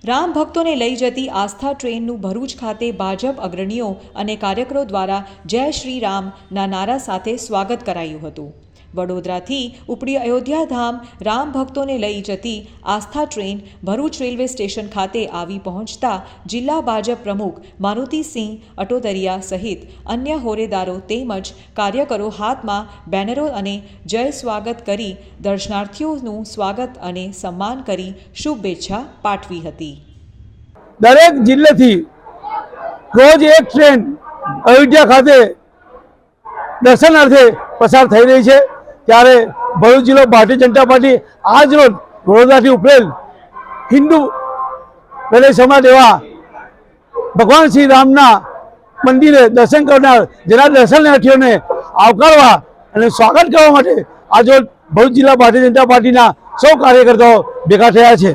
રામ ભક્તોને લઈ જતી આસ્થા ટ્રેનનું ભરૂચ ખાતે ભાજપ અગ્રણીઓ અને કાર્યકરો દ્વારા જય શ્રી રામના નારા સાથે સ્વાગત કરાયું હતું। વડોદરાથી ઉપડી અયોધ્યાધામ રામ ભક્તોને લઈ જતી આસ્થા ટ્રેન ભરૂચ રેલવે સ્ટેશન ખાતે આવી પહોંચતા જિલ્લા ભાજપ પ્રમુખ મારુતિસિંહ અટોદરિયા સહિત અન્ય હોદ્દેદારો તેમજ કાર્યકરો હાથમાં બેનરો અને જય સ્વાગત કરી દર્શનાર્થીઓનું સ્વાગત અને સન્માન કરી શુભેચ્છા પાઠવી હતી। દરેક જિલ્લેથી રોજ એક ટ્રેન અયોધ્યા ખાતે દર્શનાર્થે પસાર થઈ રહી છે, ત્યારે ભરૂચ જિલ્લો ભારતીય જનતા પાર્ટી આજ રોજ વડોદરાથી ઉપડેલ હિન્દુ પ્રદેશ સમાજ એવા ભગવાન શ્રી રામના મંદિરે દર્શન કરનાર જેના દર્શનાર્થીઓને આવકારવા અને સ્વાગત કરવા માટે આજ રોજ ભરૂચ જિલ્લા ભારતીય જનતા પાર્ટીના સૌ કાર્યકર્તાઓ ભેગા થયા છે।